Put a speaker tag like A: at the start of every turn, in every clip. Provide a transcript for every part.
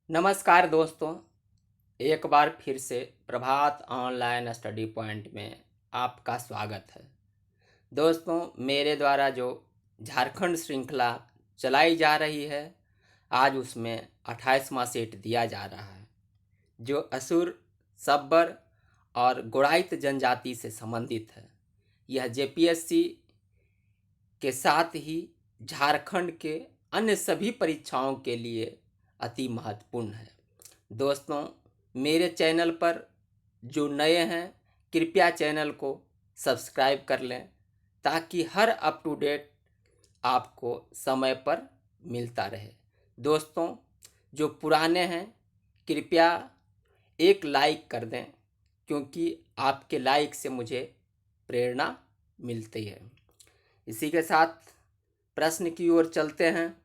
A: नमस्कार दोस्तों। एक बार फिर से प्रभात ऑनलाइन स्टडी पॉइंट में आपका स्वागत है। दोस्तों, मेरे द्वारा जो झारखंड श्रृंखला चलाई जा रही है, आज उसमें 28वां सेट दिया जा रहा है, जो असुर, सब्बर और गुड़ाइत जनजाति से संबंधित है। यह जेपीएससी के साथ ही झारखंड के अन्य सभी परीक्षाओं के लिए अति महत्वपूर्ण है। दोस्तों, मेरे चैनल पर जो नए हैं, कृपया चैनल को सब्सक्राइब कर लें ताकि हर अप टू डेट आपको समय पर मिलता रहे। दोस्तों, जो पुराने हैं, कृपया एक लाइक कर दें, क्योंकि आपके लाइक से मुझे प्रेरणा मिलती है। इसी के साथ प्रश्न की ओर चलते हैं।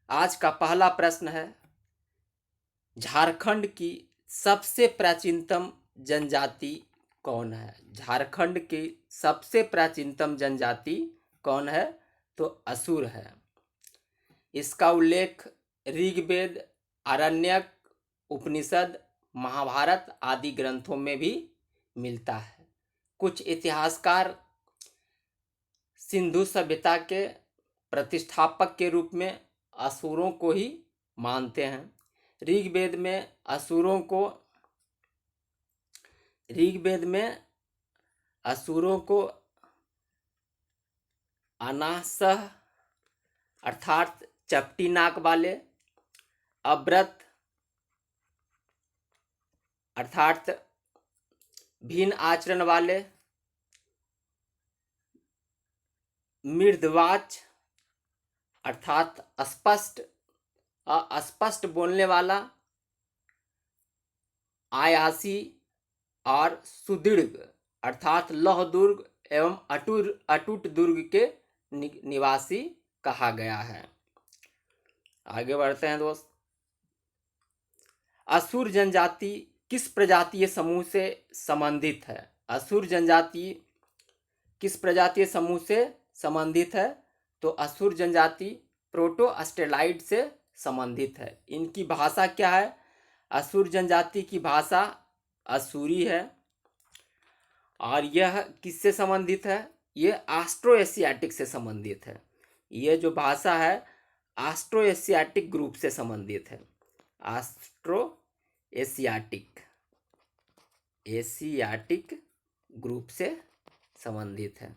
A: आज का पहला प्रश्न है, झारखंड की सबसे प्राचीनतम जनजाति कौन है? झारखंड की सबसे प्राचीनतम जनजाति कौन है? तो असुर है। इसका उल्लेख ऋग्वेद, आरण्यक, उपनिषद, महाभारत आदि ग्रंथों में भी मिलता है। कुछ इतिहासकार सिंधु सभ्यता के प्रतिष्ठापक के रूप में असुरों को ही मानते हैं। ऋग्वेद में असुरों को अनासह अर्थात चपटी नाक वाले, अव्रत अर्थात भिन्न आचरण वाले, मृदवाच अर्थात अस्पष्ट बोलने वाला, आयासी और सुदृढ़ अर्थात लौह दुर्ग एवं अटूट दुर्ग के निवासी कहा गया है। आगे बढ़ते हैं दोस्त। असुर जनजाति किस प्रजातीय समूह से संबंधित है? असुर जनजाति किस प्रजातीय समूह से संबंधित है? तो असुर जनजाति प्रोटो अस्ट्रेलाइड से संबंधित है। इनकी भाषा क्या है? असुर जनजाति की भाषा असुरी है। और यह किससे संबंधित है? यह ऑस्ट्रो एशियाटिक से संबंधित है। यह जो भाषा है ऑस्ट्रो एशियाटिक ग्रुप से संबंधित है। ऑस्ट्रो एशियाटिक ग्रुप से संबंधित है।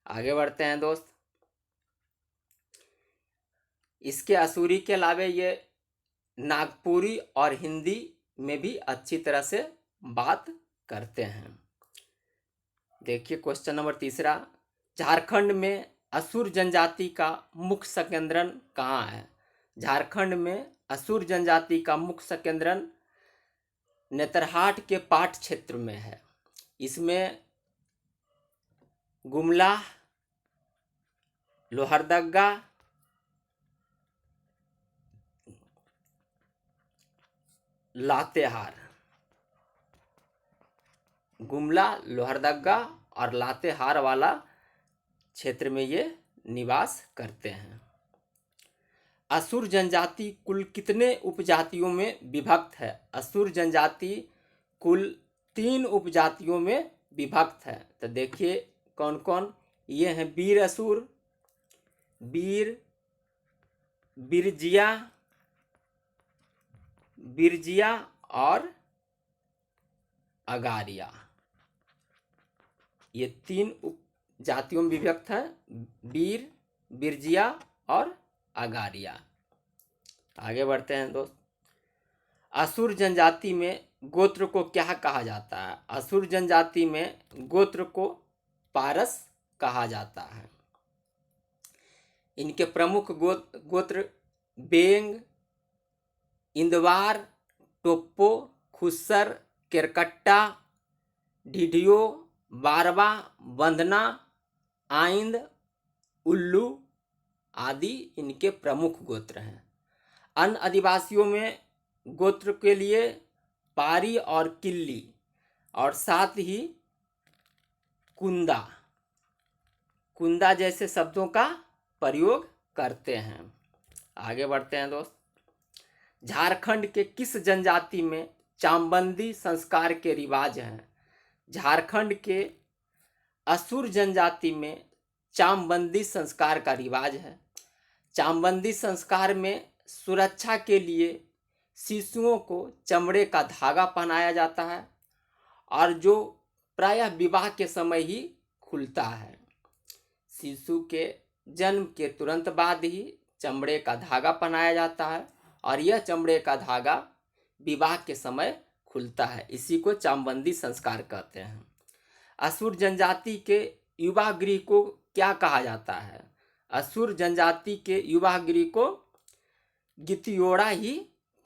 A: आगे बढ़ते हैं दोस्त। इसके असुरी के अलावे ये नागपुरी और हिंदी में भी अच्छी तरह से बात करते हैं। देखिए क्वेश्चन नंबर तीसरा, झारखंड में असुर जनजाति का मुख्य संकेंद्रण कहाँ है? झारखंड में असुर जनजाति का मुख्य संकेंद्रण नेतरहाट के पाट क्षेत्र में है। इसमें गुमला, लोहरदगा, लातेहार, गुमला, लोहरदगा और लातेहार वाला क्षेत्र में ये निवास करते हैं। असुर जनजाति कुल कितने उपजातियों में विभक्त है? असुर जनजाति कुल 3 उपजातियों में विभक्त है। तो देखिए कौन कौन ये हैं। वीर असुर, बिरजिया और अगारिया। ये 3 उपजातियों में विभक्त है, वीर, बिरजिया और अगारिया। आगे बढ़ते हैं दोस्त। असुर जनजाति में गोत्र को क्या कहा जाता है? असुर जनजाति में गोत्र को पारस कहा जाता है। इनके प्रमुख गोत्र बेंग, इंदवार, टोप्पो, खुस्सर, केरकट्टा, ढिढियो, बारवा, वंदना, आइंद, उल्लू आदि इनके प्रमुख गोत्र हैं। अन्य आदिवासियों में गोत्र के लिए पारी और किल्ली और साथ ही कुंदा जैसे शब्दों का प्रयोग करते हैं। आगे बढ़ते हैं दोस्त। झारखंड के किस जनजाति में चामबंदी संस्कार के रिवाज हैं? झारखंड के असुर जनजाति में चामबंदी संस्कार का रिवाज है। चामबंदी संस्कार में सुरक्षा के लिए शिशुओं को चमड़े का धागा पहनाया जाता है और जो प्रायः विवाह के समय ही खुलता है। शिशु के जन्म के तुरंत बाद ही चमड़े का धागा पहनाया जाता है और यह चमड़े का धागा विवाह के समय खुलता है। इसी को चामबंदी संस्कार कहते हैं। असुर जनजाति के युवा गृह को क्या कहा जाता है? असुर जनजाति के युवा गृह को गितियोड़ा ही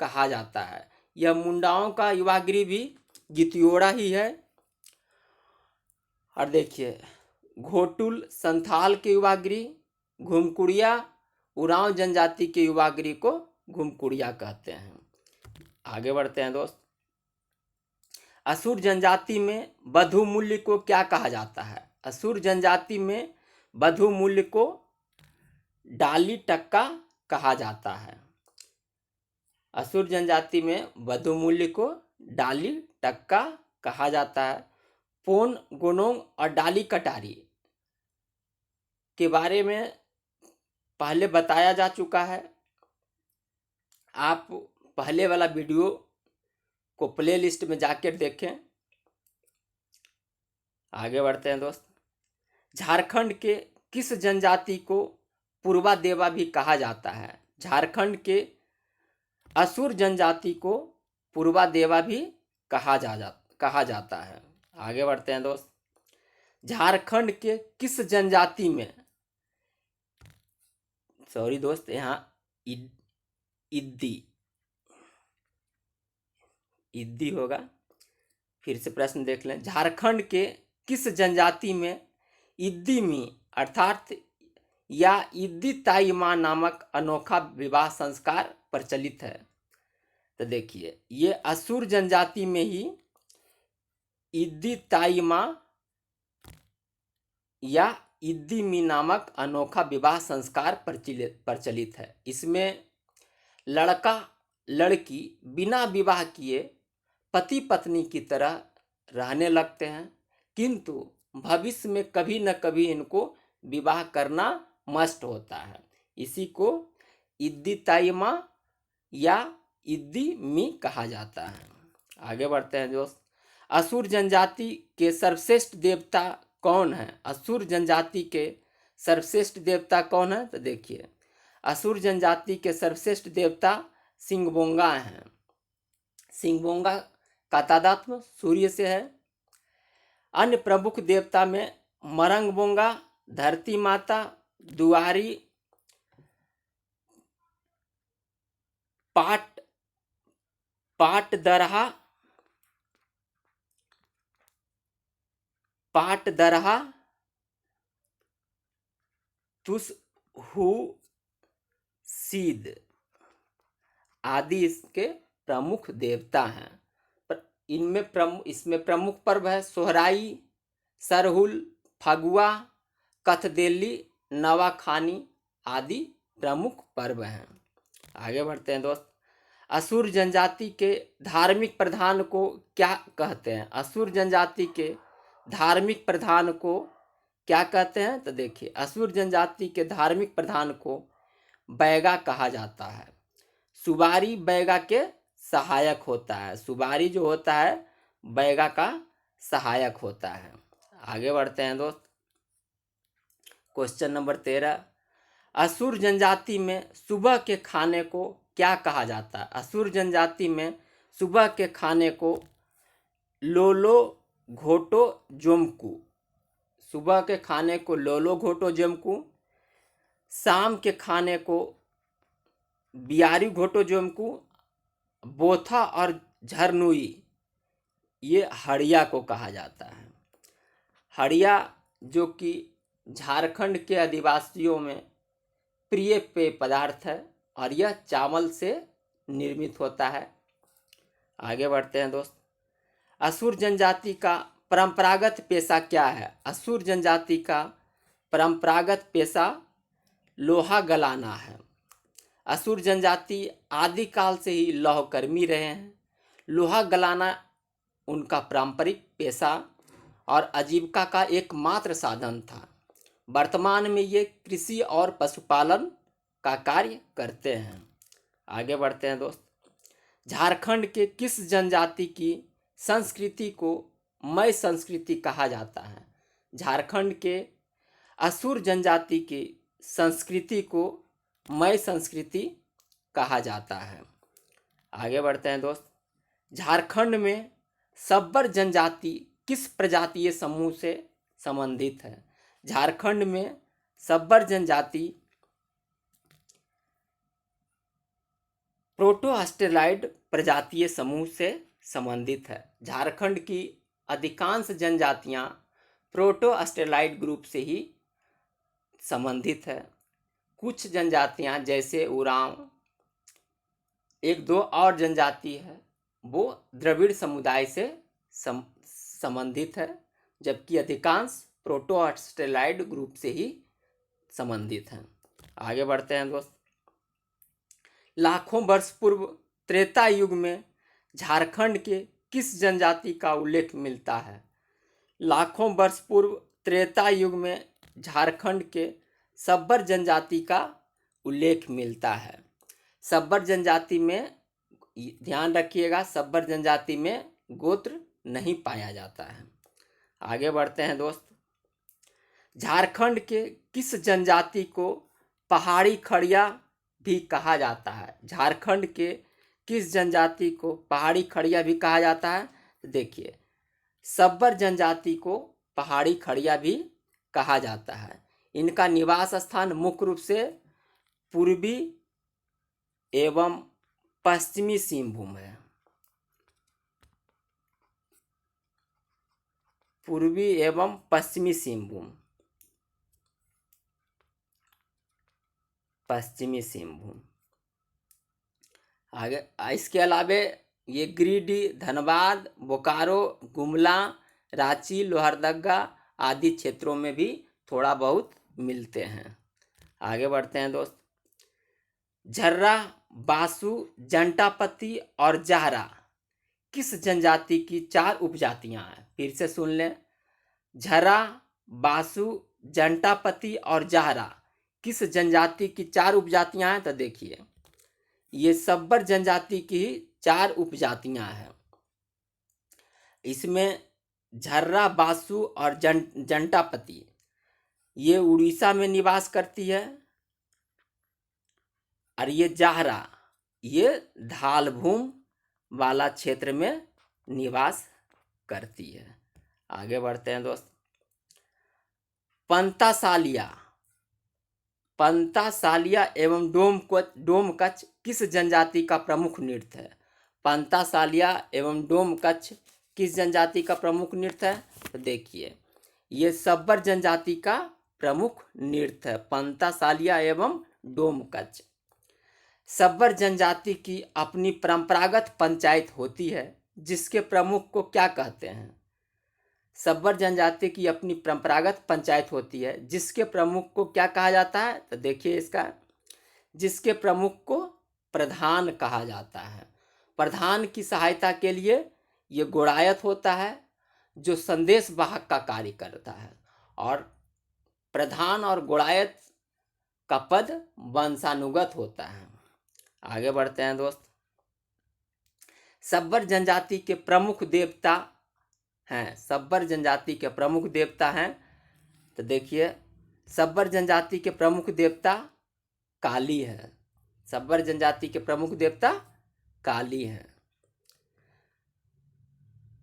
A: कहा जाता है। यह मुंडाओं का युवा गृह भी गितियोड़ा ही है। और देखिए, घोटुल संथाल के युवा गृह घुमकुड़िया, उरांव जनजाति के युवा गृह को घुमकुड़िया कहते हैं। आगे बढ़ते हैं दोस्त। असुर जनजाति में वधु मूल्य को क्या कहा जाता है? असुर जनजाति में वधु मूल्य को डाली टक्का कहा जाता है। असुर जनजाति में वधु मूल्य को डाली टक्का कहा जाता है। पोन गोनोंग और डाली कटारी के बारे में पहले बताया जा चुका है। आप पहले वाला वीडियो को प्लेलिस्ट में जाकर देखें। आगे बढ़ते हैं दोस्त। झारखंड के किस जनजाति को पूर्वा देवा भी कहा जाता है? झारखंड के असुर जनजाति को पूर्वा देवा भी कहा जाता है। आगे बढ़ते हैं दोस्त। झारखंड के किस जनजाति में, सॉरी दोस्त, यहाँ इद्दी होगा, फिर से प्रश्न देख लें। झारखंड के किस जनजाति में इद्दीमी अर्थात या इद्दी ताई माँ नामक अनोखा विवाह संस्कार प्रचलित है? तो देखिए, ये असुर जनजाति में ही इद्दी ताई माँ या इद्दीमी नामक अनोखा विवाह संस्कार प्रचलित है। इसमें लड़का लड़की बिना विवाह किए पति पत्नी की तरह रहने लगते हैं, किंतु भविष्य में कभी न कभी इनको विवाह करना मस्ट होता है। इसी को इद्दी ताई माँ या इद्दी मी कहा जाता है। आगे बढ़ते हैं दोस्त। असुर जनजाति के सर्वश्रेष्ठ देवता कौन है? असुर जनजाति के सर्वश्रेष्ठ देवता कौन है? तो देखिए, असुर जनजाति के सर्वश्रेष्ठ देवता सिंगबोंगा हैं। सिंगबोंगा का तादात्म्य सूर्य से है। अन्य प्रमुख देवता में मरंगबोंगा, धरती माता, दुआरी, पाट दरहा, तुसहु सीद आदि इसके प्रमुख देवता हैं। इसमें प्रमुख पर्व है सोहराई, सरहुल, फगुआ, कथदेली, नवाखानी आदि प्रमुख पर्व हैं। आगे बढ़ते हैं दोस्त। असुर जनजाति के धार्मिक प्रधान को क्या कहते हैं? असुर जनजाति के धार्मिक प्रधान को क्या कहते हैं? तो देखिए, असुर जनजाति के धार्मिक प्रधान को बैगा कहा जाता है। सुबारी बैगा के सहायक होता है। सुबारी जो होता है बैगा का सहायक होता है। आगे बढ़ते हैं दोस्त। Question number 13। असुर जनजाति में सुबह के खाने को क्या कहा जाता है? असुर जनजाति में सुबह के खाने को लोलो घोटो जोमकू, सुबह के खाने को लोलो घोटो जोमकू, शाम के खाने को बियारी घोटो जोमकू, बोथा और झरनुई ये हड़िया को कहा जाता है। हड़िया जो कि झारखंड के आदिवासियों में प्रिय पेय पदार्थ है और यह चावल से निर्मित होता है। आगे बढ़ते हैं दोस्त। असुर जनजाति का परंपरागत पेशा क्या है? असुर जनजाति का परंपरागत पेशा लोहा गलाना है। असुर जनजाति आदिकाल से ही लौहकर्मी रहे हैं। लोहा गलाना उनका पारंपरिक पेशा और आजीविका का एकमात्र साधन था। वर्तमान में ये कृषि और पशुपालन का कार्य करते हैं। आगे बढ़ते हैं दोस्त। झारखंड के किस जनजाति की संस्कृति को मय संस्कृति कहा जाता है? झारखंड के असुर जनजाति की संस्कृति को मय संस्कृति कहा जाता है। आगे बढ़ते हैं दोस्त। झारखंड में सब्बर जनजाति किस प्रजातीय समूह से संबंधित है? झारखंड में सब्बर जनजाति प्रोटोअस्ट्रेलाइड प्रजातीय समूह से संबंधित है। झारखंड की अधिकांश जनजातियां प्रोटोअस्ट्रेलाइड ग्रुप से ही संबंधित है। कुछ जनजातियां जैसे उरांव, एक दो और जनजाति है वो द्रविड़ समुदाय से संबंधित है, जबकि अधिकांश प्रोटोअस्ट्रेलाइड ग्रुप से ही संबंधित हैं। आगे बढ़ते हैं दोस्त। लाखों वर्ष पूर्व त्रेता युग में झारखंड के किस जनजाति का उल्लेख मिलता है? लाखों वर्ष पूर्व त्रेता युग में झारखंड के सब्बर जनजाति का उल्लेख मिलता है। सब्बर जनजाति में ध्यान रखिएगा, सब्बर जनजाति में गोत्र नहीं पाया जाता है। आगे बढ़ते हैं दोस्त। झारखंड के किस जनजाति को पहाड़ी खड़िया भी कहा जाता है? झारखंड के किस जनजाति को पहाड़ी खड़िया भी कहा जाता है? देखिए, सब्बर जनजाति को पहाड़ी खड़िया भी कहा जाता है। इनका निवास स्थान मुख्य रूप से पूर्वी एवं पश्चिमी सिंहभूम है। पूर्वी एवं पश्चिमी सिंहभूम, पश्चिमी सिंहभूम। आगे इसके अलावे ये गिरिडीह, धनबाद, बोकारो, गुमला, रांची, लोहरदगा आदि क्षेत्रों में भी थोड़ा बहुत मिलते हैं। आगे बढ़ते हैं दोस्त। झर्रा, बासु, जंटापति और जाहरा किस जनजाति की 4 उपजातियां हैं? फिर से सुन लें। झर्रा, बासु, जंटापति और जाहरा किस जनजाति की 4 उपजातियां हैं? तो देखिए, ये सब्बर जनजाति की 4 उपजातियां हैं। इसमें झर्रा, बासु और जंटापति ये उड़ीसा में निवास करती है, और ये जाहरा ये ढालभूम वाला क्षेत्र में निवास करती है। आगे बढ़ते हैं दोस्त। पंतासालिया एवं डोमकच किस जनजाति का प्रमुख नृत्य है? पंतासालिया एवं डोमकच किस जनजाति का प्रमुख नृत्य है? तो देखिए, ये सब्बर जनजाति का प्रमुख नृत्य है, पंतासालिया एवं डोमकच। सब्बर जनजाति की अपनी परंपरागत पंचायत होती है, जिसके प्रमुख को क्या कहते हैं? सब्बर जनजाति की अपनी परंपरागत पंचायत होती है, जिसके प्रमुख को क्या कहा जाता है? तो देखिए इसका, जिसके प्रमुख को प्रधान कहा जाता है। प्रधान की सहायता के लिए ये गुड़ायत होता है, जो संदेश वाहक का कार्य करता है, और प्रधान और गुड़ायत का पद वंशानुगत होता है। आगे बढ़ते हैं दोस्त। सब्बर जनजाति के प्रमुख देवता हैं, सब्बर जनजाति के प्रमुख देवता हैं, तो देखिए, सब्बर जनजाति के प्रमुख देवता काली है। सब्बर जनजाति के प्रमुख देवता काली हैं।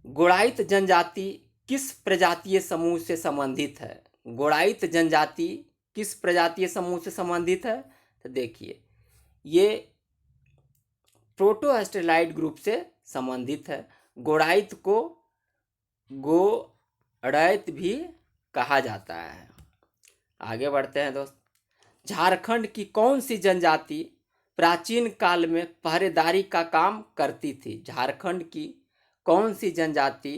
A: गुड़ाइत जनजाति किस प्रजातीय समूह से संबंधित है? गुड़ाइत जनजाति किस प्रजातीय समूह से संबंधित है? तो देखिए, ये प्रोटोअस्ट्रेलाइड ग्रुप से संबंधित है। गुड़ाइत को गोड़ैत भी कहा जाता है। आगे बढ़ते हैं दोस्त। झारखंड की कौन सी जनजाति प्राचीन काल में पहरेदारी का काम करती थी? झारखंड की कौन सी जनजाति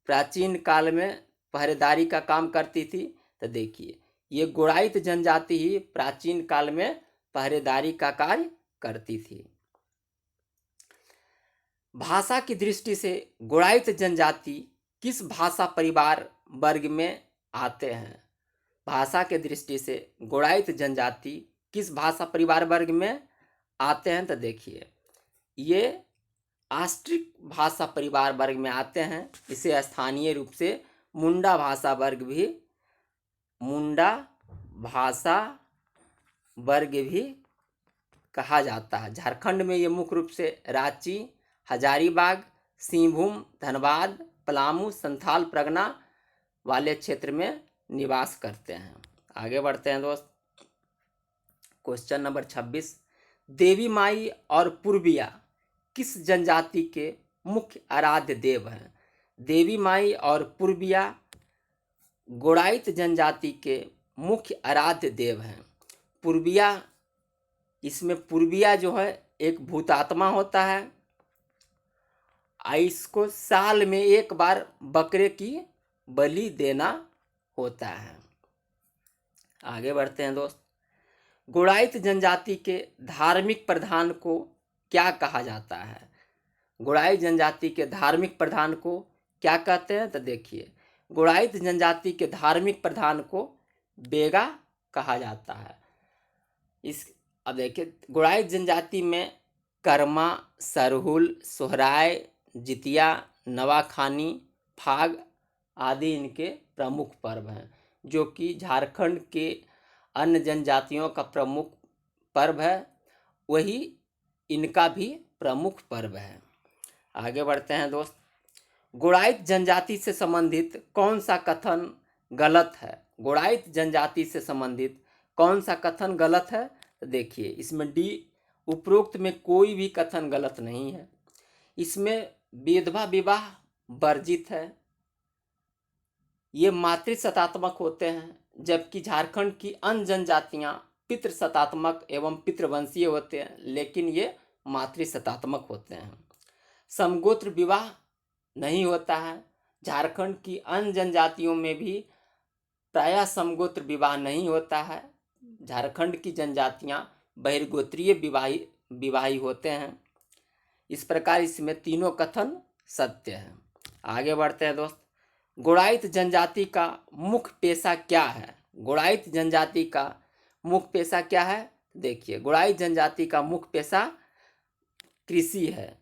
A: प्राचीन काल में पहरेदारी का काम करती थी? तो देखिए, ये गुड़ाइत जनजाति ही प्राचीन काल में पहरेदारी का कार्य करती थी। भाषा की दृष्टि से गुणायत जनजाति किस भाषा परिवार वर्ग में आते हैं? भाषा के दृष्टि से गुणायत जनजाति किस भाषा परिवार वर्ग में आते हैं? तो देखिए, ये आस्ट्रिक भाषा परिवार वर्ग में आते हैं। इसे स्थानीय रूप से मुंडा भाषा वर्ग भी कहा जाता है। झारखंड में ये मुख्य रूप से रांची, हजारीबाग, सिंहभूम, धनबाद, पलामू, संथाल परगना वाले क्षेत्र में निवास करते हैं। आगे बढ़ते हैं दोस्त। क्वेश्चन नंबर 26, देवी माई और पूर्विया किस जनजाति के मुख्य आराध्य देव हैं? देवी माई और पूर्विया गुणायत जनजाति के मुख्य आराध्य देव हैं। पूर्विया, इसमें पूर्विया जो है एक भूतात्मा होता है। इसको साल में एक बार बकरे की बलि देना होता है। आगे बढ़ते हैं दोस्त। गुणायत जनजाति के धार्मिक प्रधान को क्या कहा जाता है? गुणायत जनजाति के धार्मिक प्रधान को क्या कहते हैं? तो देखिए, गुणायत जनजाति के धार्मिक प्रधान को बेगा कहा जाता है। अब देखिए, गुणायत जनजाति में कर्मा, सरहुल, सोहराय, जितिया, नवाखानी, फाग आदि इनके प्रमुख पर्व हैं, जो कि झारखंड के अन्य जनजातियों का प्रमुख पर्व है, वही इनका भी प्रमुख पर्व है। आगे बढ़ते हैं दोस्त। गुणायत जनजाति से संबंधित कौन सा कथन गलत है? गुणायत जनजाति से संबंधित कौन सा कथन गलत है? तो देखिए, इसमें डी, उपरोक्त में कोई भी कथन गलत नहीं है। इसमें विधवा विवाह वर्जित है, ये मातृसत्तात्मक होते हैं, जबकि झारखंड की अन्य जनजातियां पितृसत्तात्मक एवं पितृवंशीय होते हैं, लेकिन ये मातृसत्तात्मक होते हैं। समगोत्र विवाह नहीं होता है। झारखंड की अन्य जनजातियों में भी प्रायः समगोत्र विवाह नहीं होता है। झारखंड की जनजातियां बहिर्गोत्रीय विवाही होते हैं। इस प्रकार इसमें तीनों कथन सत्य है। आगे बढ़ते हैं दोस्त। गुणायत जनजाति का मुख्य पेशा क्या है? गुणायत जनजाति का मुख्य पेशा क्या है? देखिए, गुणायत जनजाति का मुख्य पेशा कृषि है,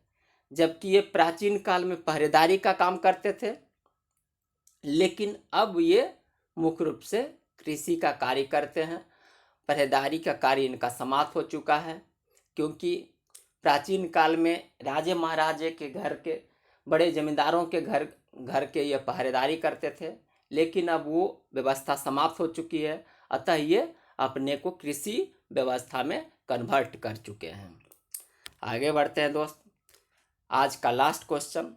A: जबकि ये प्राचीन काल में पहरेदारी का काम करते थे, लेकिन अब ये मुख्य रूप से कृषि का कार्य करते हैं। पहरेदारी का कार्य इनका समाप्त हो चुका है, क्योंकि प्राचीन काल में राजे महाराजे के घर के, बड़े जमींदारों के घर के ये पहरेदारी करते थे, लेकिन अब वो व्यवस्था समाप्त हो चुकी है। अतः ये अपने को कृषि व्यवस्था में कन्वर्ट कर चुके हैं। आगे बढ़ते हैं दोस्त। आज का लास्ट क्वेश्चन।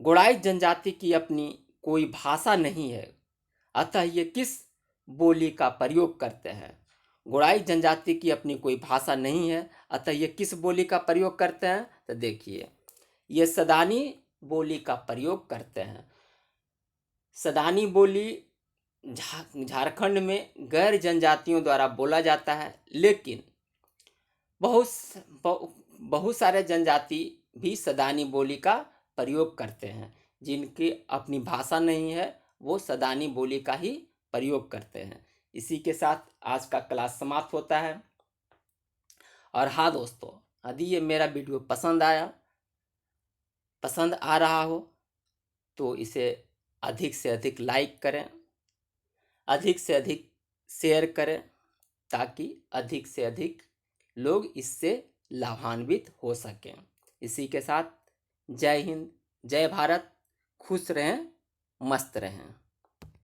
A: गुणायत जनजाति की अपनी कोई भाषा नहीं है, अतः ये किस बोली का प्रयोग करते हैं? गुणायत जनजाति की अपनी कोई भाषा नहीं है, अतः ये किस बोली का प्रयोग करते हैं? तो देखिए, ये सदानी बोली का प्रयोग करते हैं। सदानी बोली झारखंड में गैर जनजातियों द्वारा बोला जाता है, लेकिन बहुत सारे जनजाति भी सदानी बोली का प्रयोग करते हैं। जिनकी अपनी भाषा नहीं है, वो सदानी बोली का ही प्रयोग करते हैं। इसी के साथ आज का क्लास समाप्त होता है। और हाँ दोस्तों, यदि ये मेरा वीडियो पसंद आ रहा हो तो इसे अधिक से अधिक लाइक करें, अधिक से अधिक शेयर करें, ताकि अधिक से अधिक लोग इससे लाभान्वित हो सकें। इसी के साथ जय हिंद, जय भारत, खुश रहें, मस्त रहें।